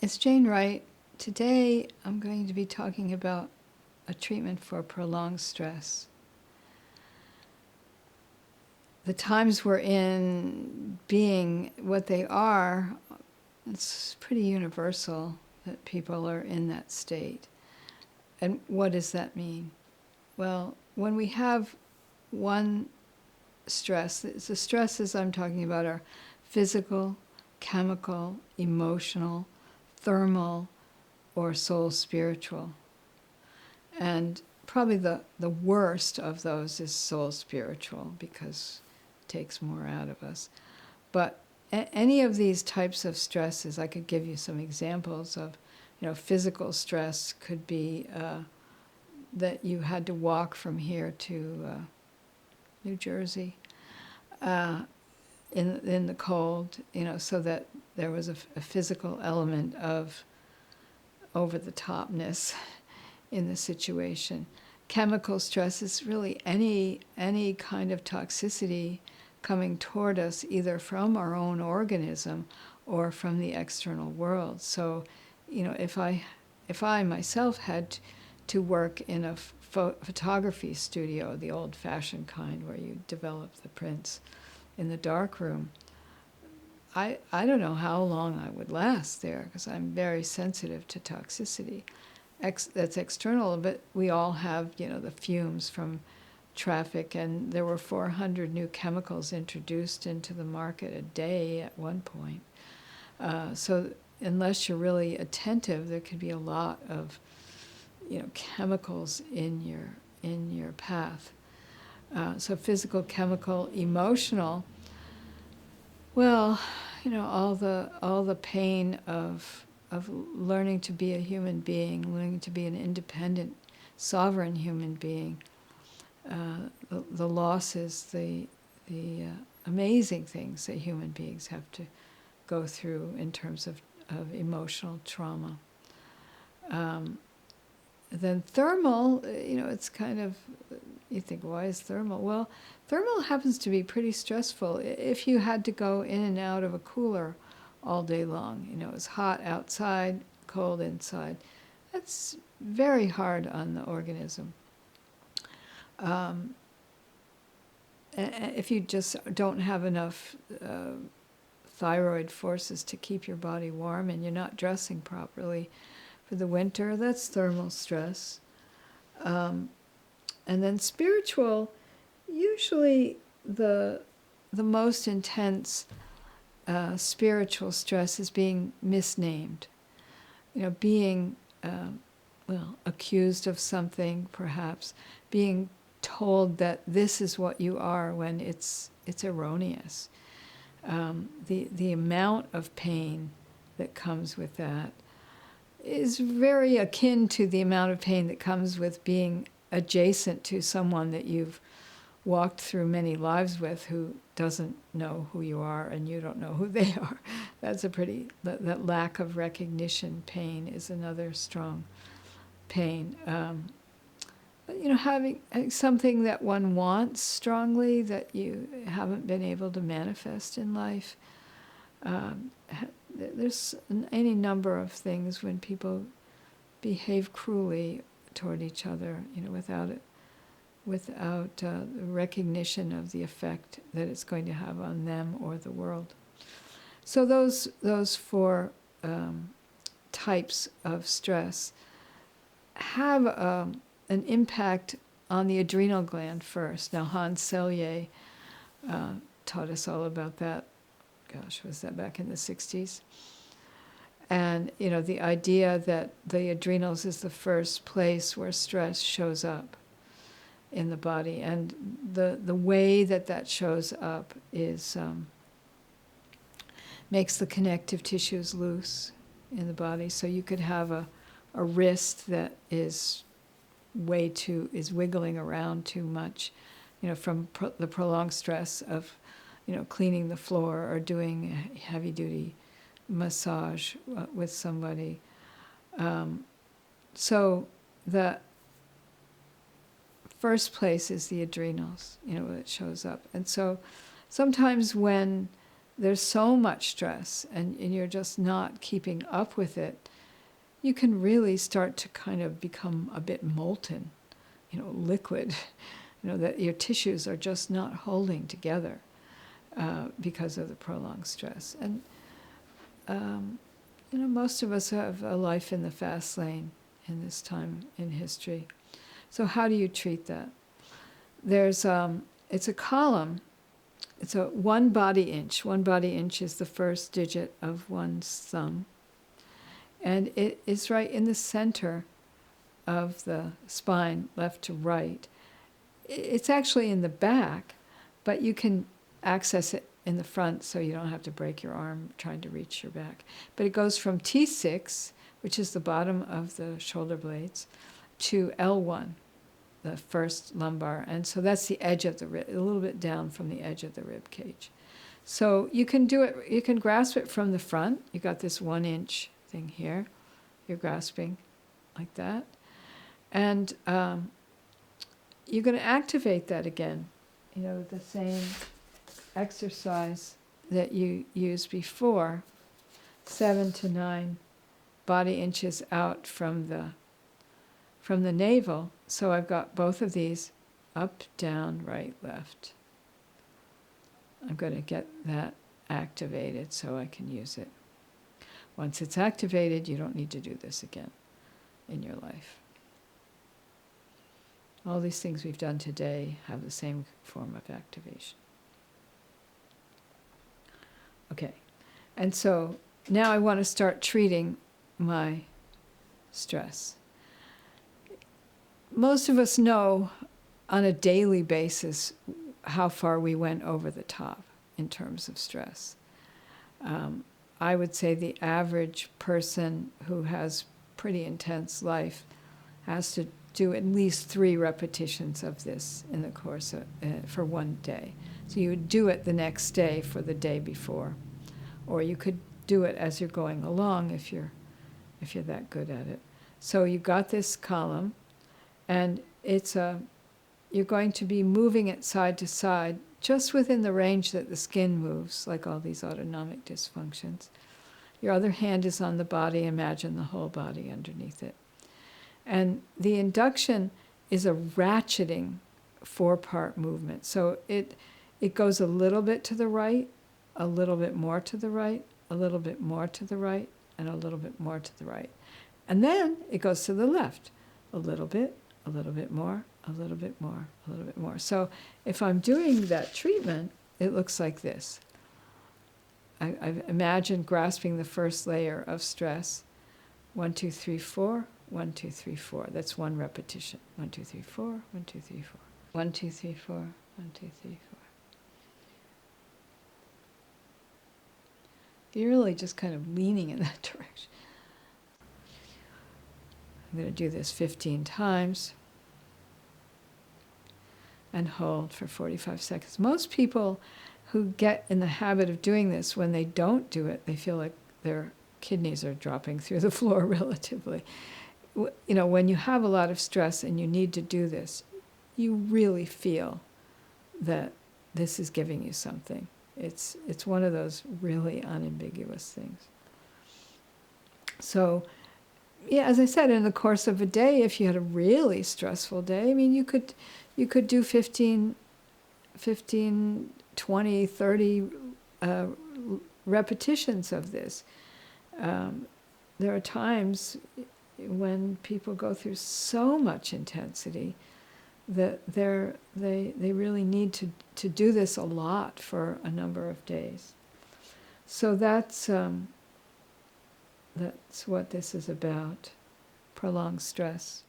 It's Jane Wright. Today I'm going to be talking about a treatment for prolonged stress. The times we're in being what they are, it's pretty universal that people are in that state. And what does that mean? Well, when we have one stress, the stresses I'm talking about are physical, chemical, emotional, thermal, or soul spiritual. And probably the worst of those is soul spiritual because it takes more out of us. But any of these types of stresses, I could give you some examples of, physical stress could be that you had to walk from here to New Jersey in the cold, so that there was a physical element of over-the-topness in the situation. Chemical stress is really any kind of toxicity coming toward us, either from our own organism or from the external world. So, if I myself had to work in a photography studio, the old-fashioned kind where you develop the prints in the darkroom, I don't know how long I would last there because I'm very sensitive to toxicity. That's external, but we all have, the fumes from traffic, and there were 400 new chemicals introduced into the market a day at one point. So unless you're really attentive, there could be a lot of, chemicals in your path. So physical, chemical, emotional. Well, all the pain of learning to be a human being, learning to be an independent, sovereign human being, the losses, the amazing things that human beings have to go through in terms of emotional trauma. Then thermal, it's kind of, you think, why is thermal? Well, thermal happens to be pretty stressful. If you had to go in and out of a cooler all day long, it's hot outside, cold inside, that's very hard on the organism. If you just don't have enough thyroid forces to keep your body warm and you're not dressing properly for the winter, that's thermal stress. And then spiritual, usually the most intense spiritual stress is being misnamed. Being, accused of something, perhaps, being told that this is what you are when it's erroneous. The amount of pain that comes with that is very akin to the amount of pain that comes with being adjacent to someone that you've walked through many lives with who doesn't know who you are and you don't know who they are. That's that lack of recognition pain is another strong pain. Having something that one wants strongly that you haven't been able to manifest in life. There's any number of things when people behave cruelly toward each other, without the recognition of the effect that it's going to have on them or the world. So those four types of stress have an impact on the adrenal gland first. Now, Hans Selye taught us all about that. Gosh, was that back in the 60s? And, the idea that the adrenals is the first place where stress shows up in the body. And the way that shows up is makes the connective tissues loose in the body. So you could have a wrist that is wiggling around too much, from the prolonged stress of, cleaning the floor or doing a heavy-duty massage with somebody. So the first place is the adrenals, that shows up. And so sometimes when there's so much stress and you're just not keeping up with it, you can really start to kind of become a bit molten, liquid, that your tissues are just not holding together because of the prolonged stress. And, most of us have a life in the fast lane in this time in history. So how do you treat that? It's a column. It's a 1 body inch. 1 body inch is the first digit of one's thumb. And it is right in the center of the spine, left to right. It's actually in the back, but you can access it in the front so you don't have to break your arm trying to reach your back. But it goes from T6, which is the bottom of the shoulder blades, to L1, the first lumbar. And so that's the edge of the rib, a little bit down from the edge of the rib cage. So you can do it, you can grasp it from the front. You got this 1 inch thing here. You're grasping like that. And you're going to activate that again, the same exercise that you used before, 7 to 9 body inches out from the navel. So I've got both of these up, down, right, left. I'm going to get that activated so I can use it. Once it's activated, you don't need to do this again in your life. All these things we've done today have the same form of activation. Okay, and so now I want to start treating my stress. Most of us know on a daily basis how far we went over the top in terms of stress. I would say the average person who has pretty intense life has to do at least 3 repetitions of this in the course of, for one day. So you would do it the next day for the day before, or you could do it as you're going along if you're that good at it. So you got this column, and you're going to be moving it side to side, just within the range that the skin moves, like all these autonomic dysfunctions. Your other hand is on the body. Imagine the whole body underneath it. And the induction is a ratcheting 4-part movement. So it goes a little bit to the right, a little bit more to the right, a little bit more to the right, and a little bit more to the right. And then it goes to the left, a little bit more, a little bit more, a little bit more. So if I'm doing that treatment, it looks like this. I've imagined grasping the first layer of stress. 1, 2, 3, 4. 1, 2, 3, 4. That's 1 repetition. 1, 2, 3, 4. 1, 2, 3, 4. 1, 2, 3, 4. 1, 2, 3, 4. You're really just kind of leaning in that direction. I'm going to do this 15 times and hold for 45 seconds. Most people who get in the habit of doing this, when they don't do it, they feel like their kidneys are dropping through the floor relatively. When you have a lot of stress and you need to do this, you really feel that this is giving you something. It's one of those really unambiguous things. So, yeah, as I said, in the course of a day, if you had a really stressful day, I mean, you could do 15, 20, 30 repetitions of this. There are times when people go through so much intensity that they really need to do this a lot for a number of days. So that's what this is about, prolonged stress.